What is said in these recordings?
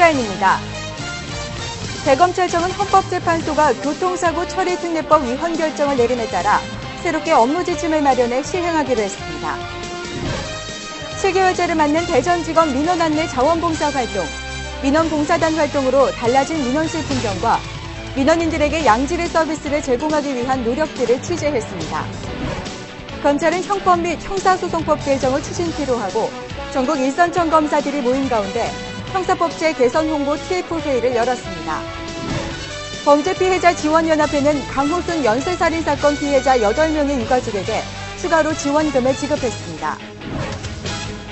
헤드라인입니다. 대검찰청은 헌법재판소가 교통사고 처리 특례법 위헌 결정을 내림에 따라 새롭게 업무 지침을 마련해 시행하기로 했습니다. 7개월째를 맞는 대전지검 민원 안내 자원봉사 활동, 민원봉사단 활동으로 달라진 민원실 풍경과 민원인들에게 양질의 서비스를 제공하기 위한 노력들을 취재했습니다. 검찰은 형법 및 형사소송법 개정을 추진키로 하고 전국 일선청 검사들이 모인 가운데 형사법제 개선 홍보 TF회의를 열었습니다. 범죄피해자 지원연합회는 강호순 연쇄살인사건 피해자 8명의 유가족에게 추가로 지원금을 지급했습니다.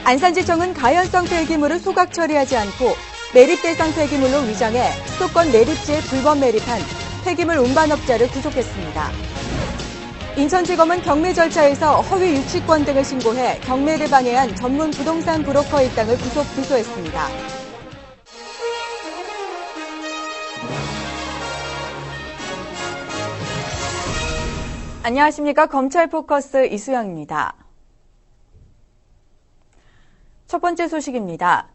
안산지청은 가연성 폐기물을 소각 처리하지 않고 매립 대상 폐기물로 위장해 수도권 매립지에 불법 매립한 폐기물 운반업자를 구속했습니다. 인천지검은 경매 절차에서 허위 유치권 등을 신고해 경매를 방해한 전문 부동산 브로커 일당을 구속 기소했습니다. 안녕하십니까. 검찰포커스 이수영입니다. 첫 번째 소식입니다.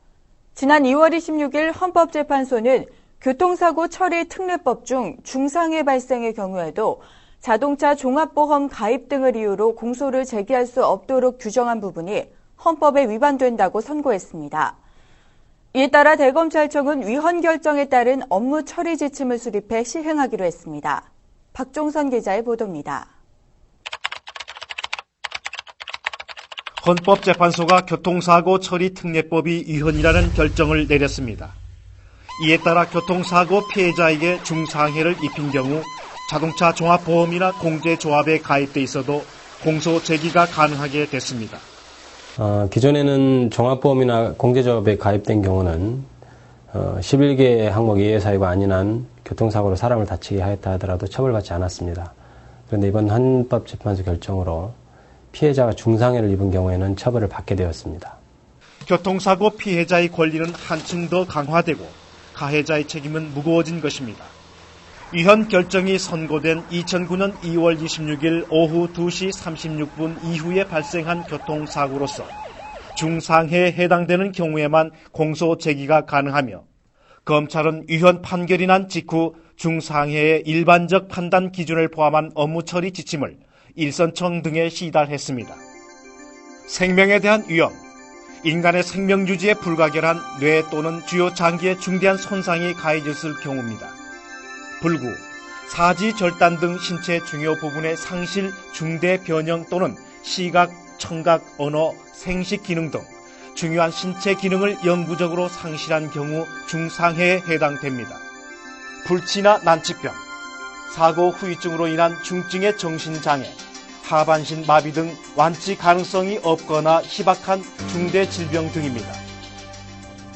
지난 2월 26일 헌법재판소는 교통사고 처리 특례법 중 중상해 발생의 경우에도 자동차 종합보험 가입 등을 이유로 공소를 제기할 수 없도록 규정한 부분이 헌법에 위반된다고 선고했습니다. 이에 따라 대검찰청은 위헌 결정에 따른 업무 처리 지침을 수립해 시행하기로 했습니다. 박종선 기자의 보도입니다. 헌법재판소가 교통사고 처리 특례법이 위헌이라는 결정을 내렸습니다. 이에 따라 교통사고 피해자에게 중상해를 입힌 경우 자동차 종합보험이나 공제조합에 가입돼 있어도 공소 제기가 가능하게 됐습니다. 기존에는 종합보험이나 공제조합에 가입된 경우는 11개 항목 이해 사유가 아닌 한 교통사고로 사람을 다치게 하였다 하더라도 처벌받지 않았습니다. 그런데 이번 헌법재판소 결정으로 피해자가 중상해를 입은 경우에는 처벌을 받게 되었습니다. 교통사고 피해자의 권리는 한층 더 강화되고 가해자의 책임은 무거워진 것입니다. 위헌 결정이 선고된 2009년 2월 26일 오후 2시 36분 이후에 발생한 교통사고로서 중상해에 해당되는 경우에만 공소 제기가 가능하며 검찰은 위헌 판결이 난 직후 중상해의 일반적 판단 기준을 포함한 업무 처리 지침을 일선청 등에 시달했습니다. 생명에 대한 위험, 인간의 생명 유지에 불가결한 뇌 또는 주요 장기에 중대한 손상이 가해졌을 경우입니다. 불구, 사지, 절단 등 신체 중요 부분의 상실, 중대 변형 또는 시각, 청각, 언어, 생식 기능 등 중요한 신체 기능을 영구적으로 상실한 경우 중상해에 해당됩니다. 불치나 난치병, 사고 후유증으로 인한 중증의 정신장애, 하반신 마비 등 완치 가능성이 없거나 희박한 중대 질병 등입니다.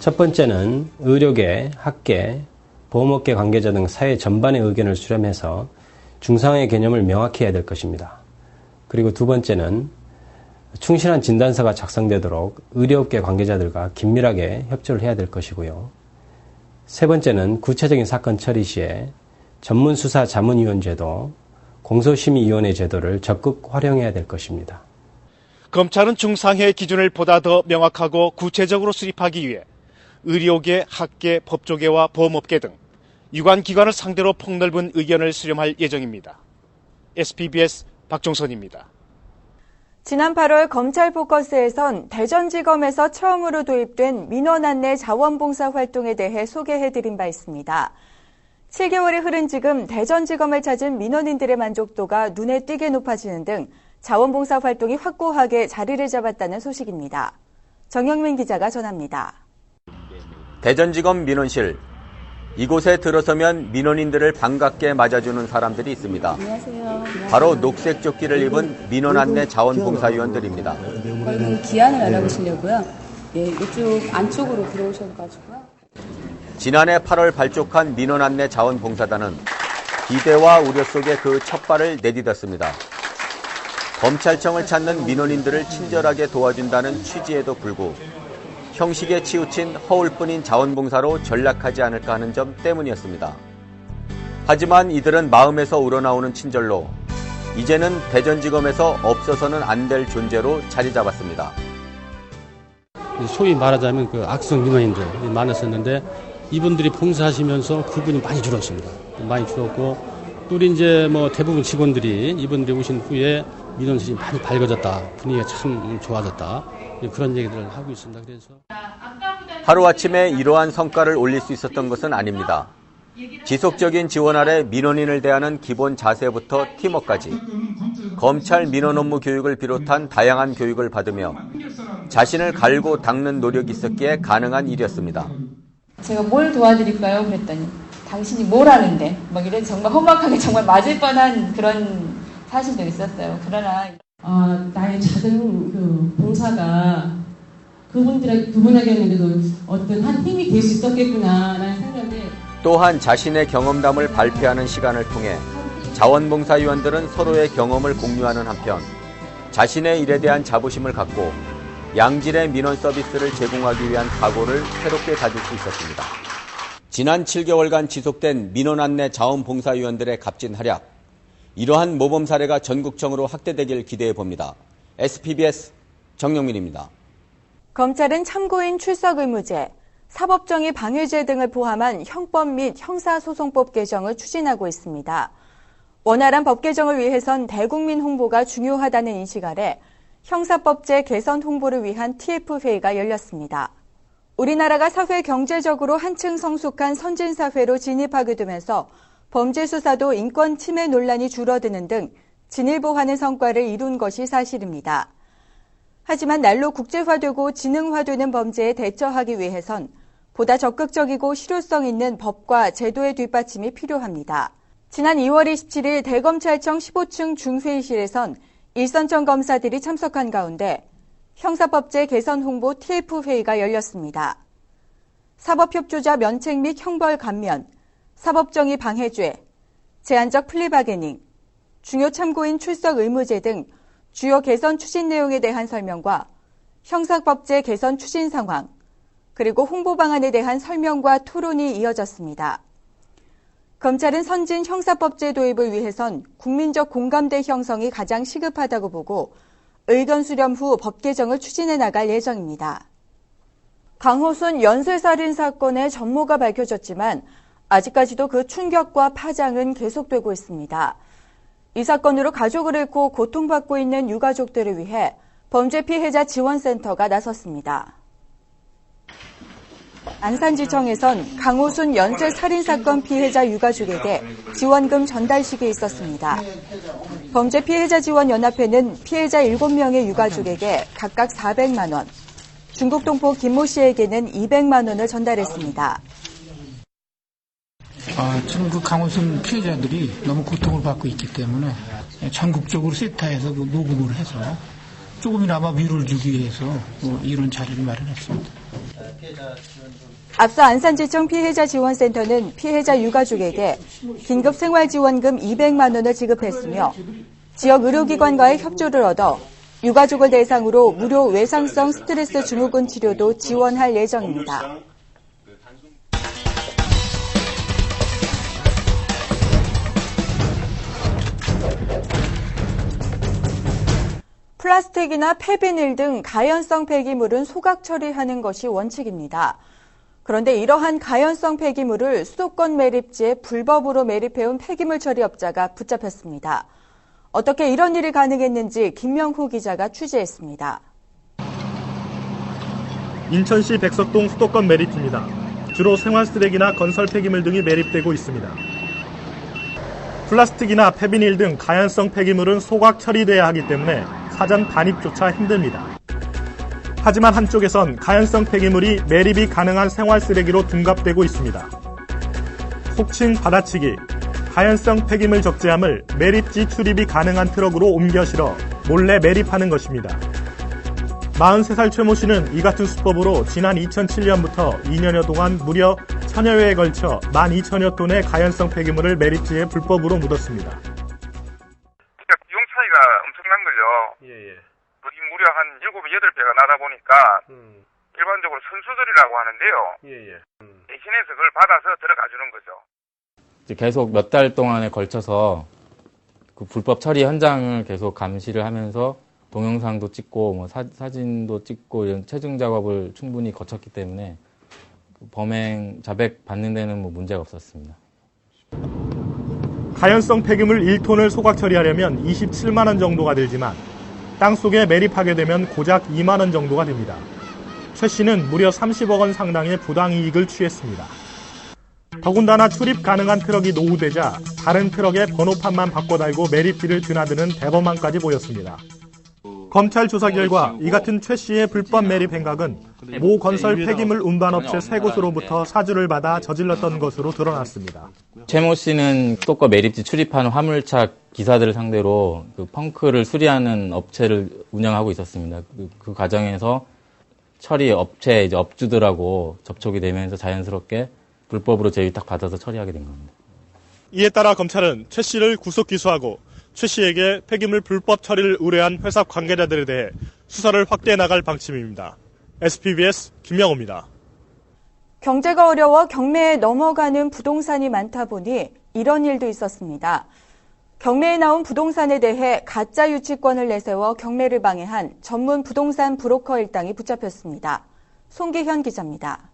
첫 번째는 의료계, 학계, 보험업계 관계자 등 사회 전반의 의견을 수렴해서 중상해 개념을 명확히 해야 될 것입니다. 그리고 두 번째는 충실한 진단서가 작성되도록 의료업계 관계자들과 긴밀하게 협조를 해야 될 것이고요. 세 번째는 구체적인 사건 처리 시에 전문수사자문위원 제도, 공소심의위원회 제도를 적극 활용해야 될 것입니다. 검찰은 중상해 기준을 보다 더 명확하고 구체적으로 수립하기 위해 의료계, 학계, 법조계와 보험업계 등 유관기관을 상대로 폭넓은 의견을 수렴할 예정입니다. SPBS 박종선입니다. 지난 8월 검찰포커스에선 대전지검에서 처음으로 도입된 민원 안내 자원봉사 활동에 대해 소개해드린 바 있습니다. 7개월이 흐른 지금 대전지검을 찾은 민원인들의 만족도가 눈에 띄게 높아지는 등 자원봉사 활동이 확고하게 자리를 잡았다는 소식입니다. 정영민 기자가 전합니다. 대전지검 민원실. 이곳에 들어서면 민원인들을 반갑게 맞아주는 사람들이 있습니다. 안녕하세요. 바로 녹색 조끼를 입은 민원 안내 자원봉사위원들입니다. 저희는 기한을 알아보시려고요. 예, 이쪽 안쪽으로 들어오셔가지고요. 지난해 8월 발족한 민원 안내 자원봉사단은 기대와 우려 속에 그 첫 발을 내딛었습니다. 검찰청을 찾는 민원인들을 친절하게 도와준다는 취지에도 불구 형식에 치우친 허울뿐인 자원봉사로 전락하지 않을까 하는 점 때문이었습니다. 하지만 이들은 마음에서 우러나오는 친절로 이제는 대전지검에서 없어서는 안 될 존재로 자리 잡았습니다. 소위 말하자면 그 악성 민원인들이 많았었는데 이분들이 봉사하시면서 그분이 많이 줄었습니다. 많이 줄었고 또 우리 이제 뭐 대부분 직원들이 이분들이 오신 후에 민원실이 많이 밝아졌다. 분위기가 참 좋아졌다. 그런 얘기들을 하고 있습니다. 그래서 하루아침에 이러한 성과를 올릴 수 있었던 것은 아닙니다. 지속적인 지원 아래 민원인을 대하는 기본 자세부터 팀워크까지 검찰 민원 업무 교육을 비롯한 다양한 교육을 받으며 자신을 갈고 닦는 노력이 있었기에 가능한 일이었습니다. 제가 뭘 도와드릴까요? 그랬더니 당신이 뭘 하는데 막 이런 정말 험악하게 정말 맞을 뻔한 그런 사실도 있었어요. 그러나 나의 작은 그 봉사가 그분에게는 어떤 한 힘이 될 수 있었겠구나라는 생각에 또한 자신의 경험담을 발표하는 시간을 통해 자원봉사위원들은 서로의 경험을 공유하는 한편 자신의 일에 대한 자부심을 갖고 양질의 민원 서비스를 제공하기 위한 각오를 새롭게 다질 수 있었습니다. 지난 7개월간 지속된 민원 안내 자원봉사위원들의 값진 활약, 이러한 모범 사례가 전국적으로 확대되길 기대해 봅니다. SPBS 정영민입니다. 검찰은 참고인 출석 의무제, 사법정의 방해죄 등을 포함한 형법 및 형사소송법 개정을 추진하고 있습니다. 원활한 법 개정을 위해선 대국민 홍보가 중요하다는 인식 아래 형사법제 개선 홍보를 위한 TF회의가 열렸습니다. 우리나라가 사회 경제적으로 한층 성숙한 선진사회로 진입하게 되면서 범죄 수사도 인권 침해 논란이 줄어드는 등 진일보하는 성과를 이룬 것이 사실입니다. 하지만 날로 국제화되고 지능화되는 범죄에 대처하기 위해선 보다 적극적이고 실효성 있는 법과 제도의 뒷받침이 필요합니다. 지난 2월 27일 대검찰청 15층 중회의실에선 일선청 검사들이 참석한 가운데 형사법제 개선 홍보 TF회의가 열렸습니다. 사법협조자 면책 및 형벌 감면, 사법정의 방해죄, 제한적 플리바게닝, 중요 참고인 출석 의무제 등 주요 개선 추진 내용에 대한 설명과 형사법제 개선 추진 상황, 그리고 홍보 방안에 대한 설명과 토론이 이어졌습니다. 검찰은 선진 형사법제 도입을 위해선 국민적 공감대 형성이 가장 시급하다고 보고 의견 수렴 후 법 개정을 추진해 나갈 예정입니다. 강호순 연쇄살인 사건의 전모가 밝혀졌지만 아직까지도 그 충격과 파장은 계속되고 있습니다. 이 사건으로 가족을 잃고 고통받고 있는 유가족들을 위해 범죄 피해자 지원센터가 나섰습니다. 안산지청에선 강호순 연쇄살인사건 피해자 유가족에게 지원금 전달식이 있었습니다. 범죄 피해자 지원연합회는 피해자 7명의 유가족에게 각각 400만 원, 중국 동포 김모 씨에게는 200만 원을 전달했습니다. 지금 그 강호순 피해자들이 너무 고통을 받고 있기 때문에 전국적으로 세타해서 그 모금을 해서 조금이나마 위로를 주기 위해서 이런 자리를 마련했습니다. 앞서 안산지청 피해자지원센터는 피해자 유가족에게 긴급 생활지원금 200만 원을 지급했으며 지역 의료기관과의 협조를 얻어 유가족을 대상으로 무료 외상성 스트레스 증후군 치료도 지원할 예정입니다. 플라스틱이나 폐비닐 등 가연성 폐기물은 소각 처리하는 것이 원칙입니다. 그런데 이러한 가연성 폐기물을 수도권 매립지에 불법으로 매립해온 폐기물 처리업자가 붙잡혔습니다. 어떻게 이런 일이 가능했는지 김명후 기자가 취재했습니다. 인천시 백석동 수도권 매립지입니다. 주로 생활 쓰레기나 건설 폐기물 등이 매립되고 있습니다. 플라스틱이나 폐비닐 등 가연성 폐기물은 소각 처리돼야 하기 때문에 사전 반입조차 힘듭니다. 하지만 한쪽에선 가연성 폐기물이 매립이 가능한 생활 쓰레기로 둔갑되고 있습니다. 속칭 받아치기, 가연성 폐기물 적재함을 매립지 출입이 가능한 트럭으로 옮겨 실어 몰래 매립하는 것입니다. 43살 최모 씨는 이 같은 수법으로 지난 2007년부터 2년여 동안 무려 1000여 회에 걸쳐 12,000여 톤의 가연성 폐기물을 매립지에 불법으로 묻었습니다. 비용 차이가 엄청난 거죠. 거기 무려 한 7, 8배가 나다 보니까 일반적으로 선수들이라고 하는데요. 대신해서 그걸 받아서 들어가 주는 거죠. 이제 계속 몇 달 동안에 걸쳐서 그 불법 처리 현장을 계속 감시를 하면서 동영상도 찍고 뭐 사진도 찍고 이런 체증 작업을 충분히 거쳤기 때문에 범행 자백 받는 데는 뭐 문제가 없었습니다. 가연성 폐기물 1톤을 소각 처리하려면 27만 원 정도가 들지만 땅속에 매립하게 되면 고작 2만 원 정도가 됩니다. 최 씨는 무려 30억 원 상당의 부당이익을 취했습니다. 더군다나 출입 가능한 트럭이 노후되자 다른 트럭에 번호판만 바꿔 달고 매립비를 드나드는 대범함까지 보였습니다. 검찰 조사 결과 이 같은 최 씨의 불법 매립 행각은 모 건설 폐기물 운반업체 세 곳으로부터 사주를 받아 저질렀던 것으로 드러났습니다. 최모 씨는 수도권 매립지 출입하는 화물차 기사들을 상대로 그 펑크를 수리하는 업체를 운영하고 있었습니다. 그 과정에서 처리 업체 이제 업주들하고 접촉이 되면서 자연스럽게 불법으로 재위탁 받아서 처리하게 된 겁니다. 이에 따라 검찰은 최 씨를 구속 기소하고 최 씨에게 폐기물 불법 처리를 의뢰한 회사 관계자들에 대해 수사를 확대해 나갈 방침입니다. SPBS 김명호입니다. 경제가 어려워 경매에 넘어가는 부동산이 많다 보니 이런 일도 있었습니다. 경매에 나온 부동산에 대해 가짜 유치권을 내세워 경매를 방해한 전문 부동산 브로커 일당이 붙잡혔습니다. 송기현 기자입니다.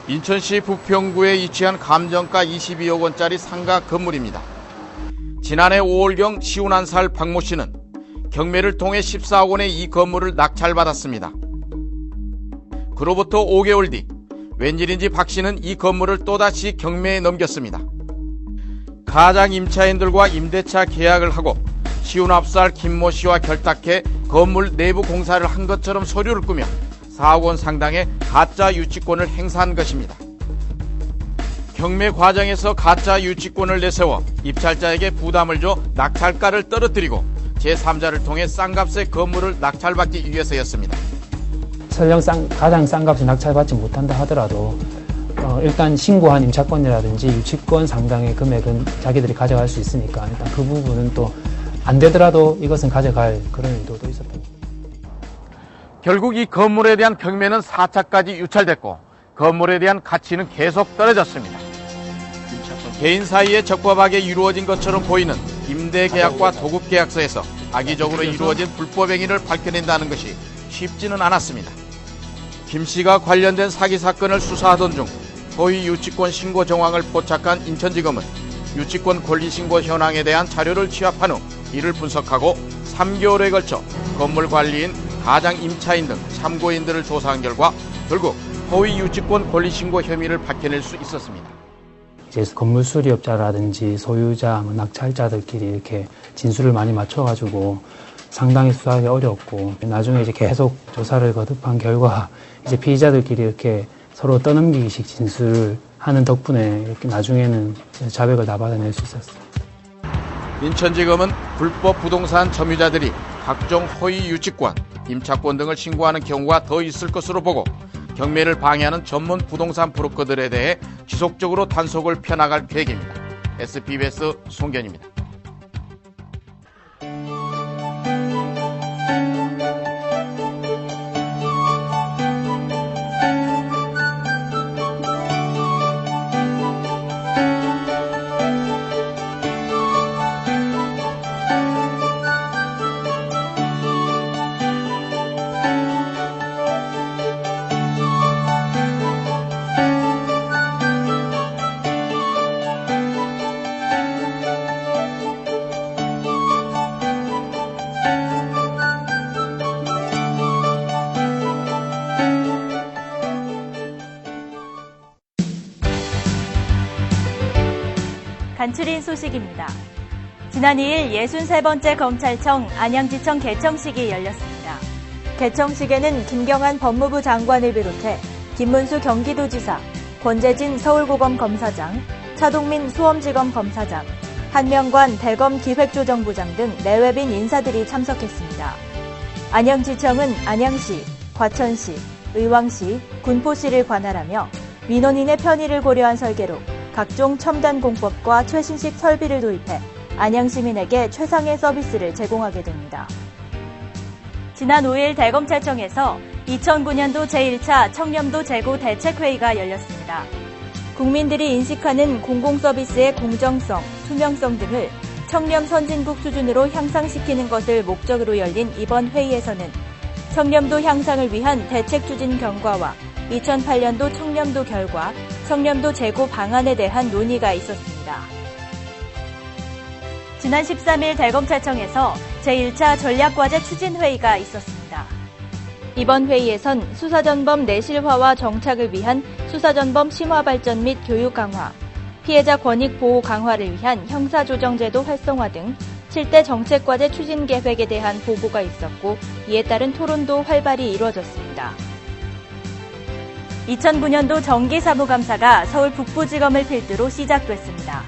인천시 부평구에 위치한 감정가 22억 원짜리 상가 건물입니다. 지난해 5월경 51살 박모 씨는 경매를 통해 14억 원의 이 건물을 낙찰받았습니다. 그로부터 5개월 뒤 웬일인지 박 씨는 이 건물을 또다시 경매에 넘겼습니다. 가장 임차인들과 임대차 계약을 하고 59살 김모 씨와 결탁해 건물 내부 공사를 한 것처럼 서류를 꾸며 4억 원 상당의 가짜 유치권을 행사한 것입니다. 경매 과정에서 가짜 유치권을 내세워 입찰자에게 부담을 줘 낙찰가를 떨어뜨리고 제3자를 통해 싼값의 건물을 낙찰받기 위해서였습니다. 설령 가장 싼 값을 낙찰받지 못한다 하더라도 일단 신고한 임차권이라든지 유치권 상당의 금액은 자기들이 가져갈 수 있으니까 일단 그 부분은 또 안 되더라도 이것은 가져갈 그런 의도도 있었던 겁니다. 결국 이 건물에 대한 경매는 4차까지 유찰됐고 건물에 대한 가치는 계속 떨어졌습니다. 개인 사이에 적법하게 이루어진 것처럼 보이는 임대계약과 도급계약서에서 악의적으로 이루어진 불법 행위를 밝혀낸다는 것이 쉽지는 않았습니다. 김 씨가 관련된 사기 사건을 수사하던 중 허위 유치권 신고 정황을 포착한 인천지검은 유치권 권리 신고 현황에 대한 자료를 취합한 후 이를 분석하고 3개월에 걸쳐 건물 관리인, 가장 임차인 등 참고인들을 조사한 결과 결국 허위 유치권 권리 신고 혐의를 밝혀낼 수 있었습니다. 이제 건물 수리업자라든지 소유자, 낙찰자들끼리 이렇게 진술을 많이 맞춰가지고 상당히 수사하기 어렵고 나중에 이제 계속 조사를 거듭한 결과 이제 피의자들끼리 이렇게 서로 떠넘기기식 진술을 하는 덕분에 이렇게 나중에는 자백을 다 받아낼 수 있었어요. 인천지검은 불법 부동산 점유자들이 각종 허위 유치권, 임차권 등을 신고하는 경우가 더 있을 것으로 보고 경매를 방해하는 전문 부동산 브로커들에 대해 지속적으로 단속을 펴나갈 계획입니다. SPBS 송견입니다. 간추린 소식입니다. 지난 2일 63번째 검찰청 안양지청 개청식이 열렸습니다. 개청식에는 김경한 법무부 장관을 비롯해 김문수 경기도지사, 권재진 서울고검 검사장, 차동민 수원지검 검사장, 한명관 대검 기획조정부장 등 내외빈 인사들이 참석했습니다. 안양지청은 안양시, 과천시, 의왕시, 군포시를 관할하며 민원인의 편의를 고려한 설계로 각종 첨단 공법과 최신식 설비를 도입해 안양 시민에게 최상의 서비스를 제공하게 됩니다. 지난 5일 대검찰청에서 2009년도 제1차 청렴도 재고 대책회의가 열렸습니다. 국민들이 인식하는 공공서비스의 공정성, 투명성 등을 청렴 선진국 수준으로 향상시키는 것을 목적으로 열린 이번 회의에서는 청렴도 향상을 위한 대책 추진 경과와 2008년도 청렴도 결과, 청렴도 재고 방안에 대한 논의가 있었습니다. 지난 13일 대검찰청에서 제1차 전략과제 추진회의가 있었습니다. 이번 회의에선 수사전범 내실화와 정착을 위한 수사전범 심화 발전 및 교육 강화, 피해자 권익 보호 강화를 위한 형사조정제도 활성화 등 7대 정책과제 추진 계획에 대한 보고가 있었고, 이에 따른 토론도 활발히 이루어졌습니다. 2009년도 정기사무감사가 서울 북부지검을 필두로 시작됐습니다.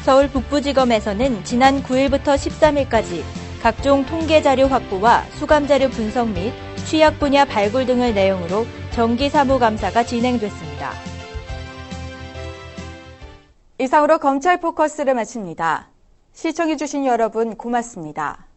서울 북부지검에서는 지난 9일부터 13일까지 각종 통계자료 확보와 수감자료 분석 및 취약 분야 발굴 등을 내용으로 정기사무감사가 진행됐습니다. 이상으로 검찰 포커스를 마칩니다. 시청해주신 여러분 고맙습니다.